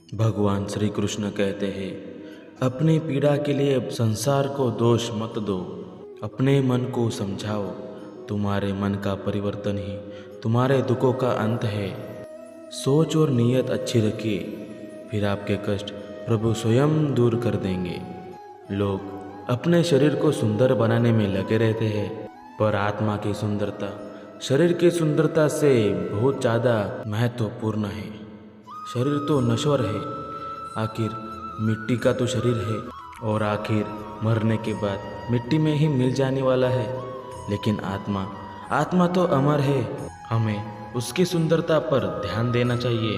भगवान श्री कृष्ण कहते हैं, अपनी पीड़ा के लिए संसार को दोष मत दो, अपने मन को समझाओ। तुम्हारे मन का परिवर्तन ही तुम्हारे दुखों का अंत है। सोच और नीयत अच्छी रखिए, फिर आपके कष्ट प्रभु स्वयं दूर कर देंगे। लोग अपने शरीर को सुंदर बनाने में लगे रहते हैं, पर आत्मा की सुंदरता शरीर की सुंदरता से बहुत ज़्यादा महत्वपूर्ण है। शरीर तो नश्वर है, आखिर मिट्टी का तो शरीर है, और आखिर मरने के बाद मिट्टी में ही मिल जाने वाला है। लेकिन आत्मा आत्मा तो अमर है। हमें उसकी सुंदरता पर ध्यान देना चाहिए।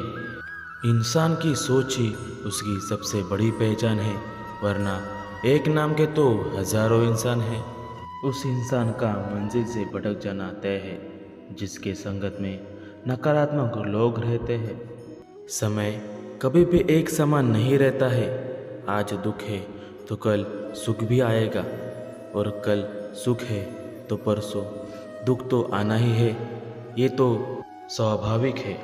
इंसान की सोच ही उसकी सबसे बड़ी पहचान है, वरना एक नाम के तो हजारों इंसान हैं। उस इंसान का मंजिल से भटक जाना तय है, जिसके संगत में नकारात्मक लोग रहते हैं। समय कभी भी एक समान नहीं रहता है। आज दुख है तो कल सुख भी आएगा, और कल सुख है तो परसों दुख तो आना ही है। ये तो स्वाभाविक है।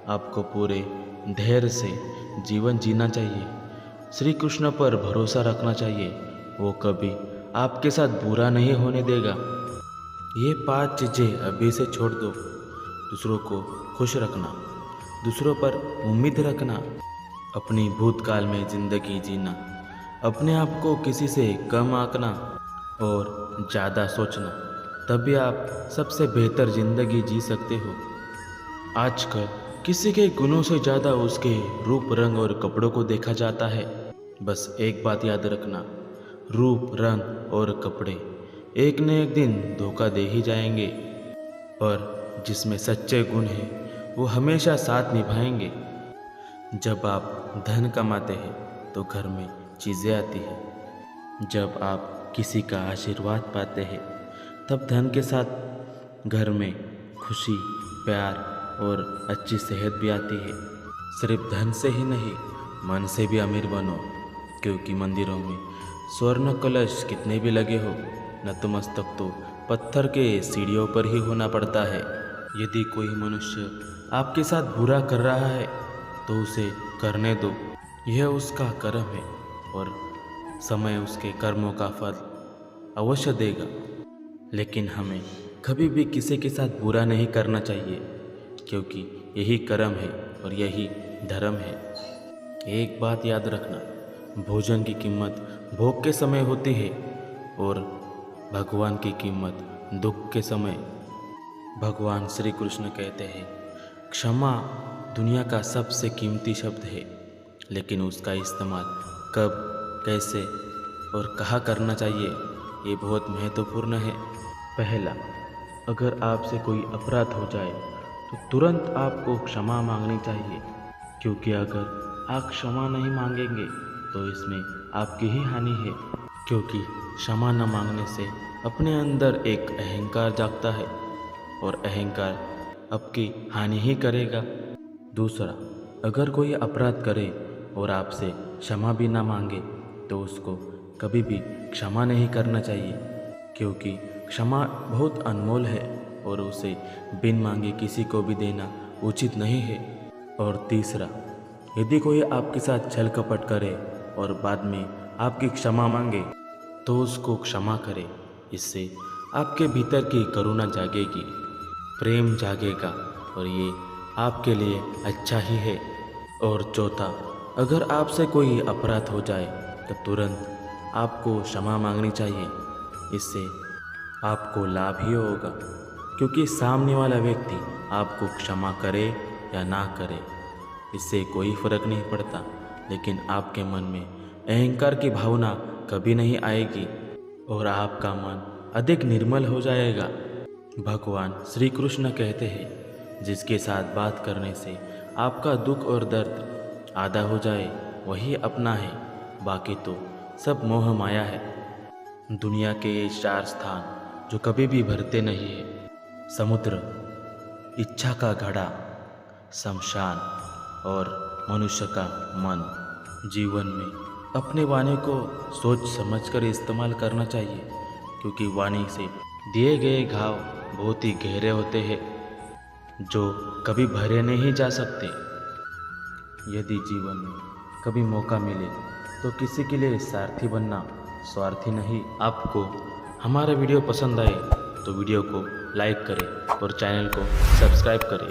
आपको पूरे धैर्य से जीवन जीना चाहिए। श्री कृष्ण पर भरोसा रखना चाहिए, वो कभी आपके साथ बुरा नहीं होने देगा। ये 5 चीज़ें अभी से छोड़ दो। दूसरों को खुश रखना, दूसरों पर उम्मीद रखना, अपनी भूतकाल में ज़िंदगी जीना, अपने आप को किसी से कम आंकना और ज़्यादा सोचना, तभी आप सबसे बेहतर ज़िंदगी जी सकते हो। आजकल किसी के गुणों से ज़्यादा उसके रूप, रंग और कपड़ों को देखा जाता है। बस एक बात याद रखना, रूप, रंग और कपड़े एक न एक दिन धोखा दे ही जाएंगे, पर जिसमें सच्चे गुण हैं वो हमेशा साथ निभाएंगे। जब आप धन कमाते हैं तो घर में चीज़ें आती हैं। जब आप किसी का आशीर्वाद पाते हैं तब धन के साथ घर में खुशी, प्यार और अच्छी सेहत भी आती है। सिर्फ धन से ही नहीं, मन से भी अमीर बनो, क्योंकि मंदिरों में स्वर्ण कलश कितने भी लगे हो, नतमस्तक तो पत्थर के सीढ़ियों पर ही होना पड़ता है। यदि कोई मनुष्य आपके साथ बुरा कर रहा है तो उसे करने दो, यह उसका कर्म है और समय उसके कर्मों का फल अवश्य देगा। लेकिन हमें कभी भी किसी के साथ बुरा नहीं करना चाहिए, क्योंकि यही कर्म है और यही धर्म है। एक बात याद रखना, भोजन की कीमत भोग के समय होती है और भगवान की कीमत दुख के समय। भगवान श्री कृष्ण कहते हैं, क्षमा दुनिया का सबसे कीमती शब्द है, लेकिन उसका इस्तेमाल कब, कैसे और कहाँ करना चाहिए ये बहुत महत्वपूर्ण है। पहला, अगर आपसे कोई अपराध हो जाए तो तुरंत आपको क्षमा मांगनी चाहिए, क्योंकि अगर आप क्षमा नहीं मांगेंगे तो इसमें आपकी ही हानि है। क्योंकि क्षमा न मांगने से अपने अंदर एक अहंकार जागता है और अहंकार आपकी हानि ही करेगा। दूसरा, अगर कोई अपराध करे और आपसे क्षमा भी ना मांगे तो उसको कभी भी क्षमा नहीं करना चाहिए, क्योंकि क्षमा बहुत अनमोल है और उसे बिन मांगे किसी को भी देना उचित नहीं है। और तीसरा, यदि कोई आपके साथ छल कपट करे और बाद में आपकी क्षमा मांगे तो उसको क्षमा करें। इससे आपके भीतर की करुणा जागेगी, प्रेम जागेगा और ये आपके लिए अच्छा ही है। और चौथा, अगर आपसे कोई अपराध हो जाए तो तुरंत आपको क्षमा मांगनी चाहिए। इससे आपको लाभ ही होगा, क्योंकि सामने वाला व्यक्ति आपको क्षमा करे या ना करे इससे कोई फर्क नहीं पड़ता, लेकिन आपके मन में अहंकार की भावना कभी नहीं आएगी और आपका मन अधिक निर्मल हो जाएगा। भगवान श्री कृष्ण कहते हैं, जिसके साथ बात करने से आपका दुख और दर्द आधा हो जाए वही अपना है, बाकी तो सब मोह माया है। दुनिया के ये 4 स्थान जो कभी भी भरते नहीं है, समुद्र, इच्छा का घड़ा, शमशान और मनुष्य का मन। जीवन में अपने वाणी को सोच समझकर इस्तेमाल करना चाहिए, क्योंकि वाणी से दिए गए घाव बहुत ही गहरे होते हैं, जो कभी भरे नहीं जा सकते। यदि जीवन में कभी मौका मिले तो किसी के लिए सारथी बनना, स्वार्थी नहीं। आपको हमारा वीडियो पसंद आए तो वीडियो को लाइक करें और चैनल को सब्सक्राइब करें।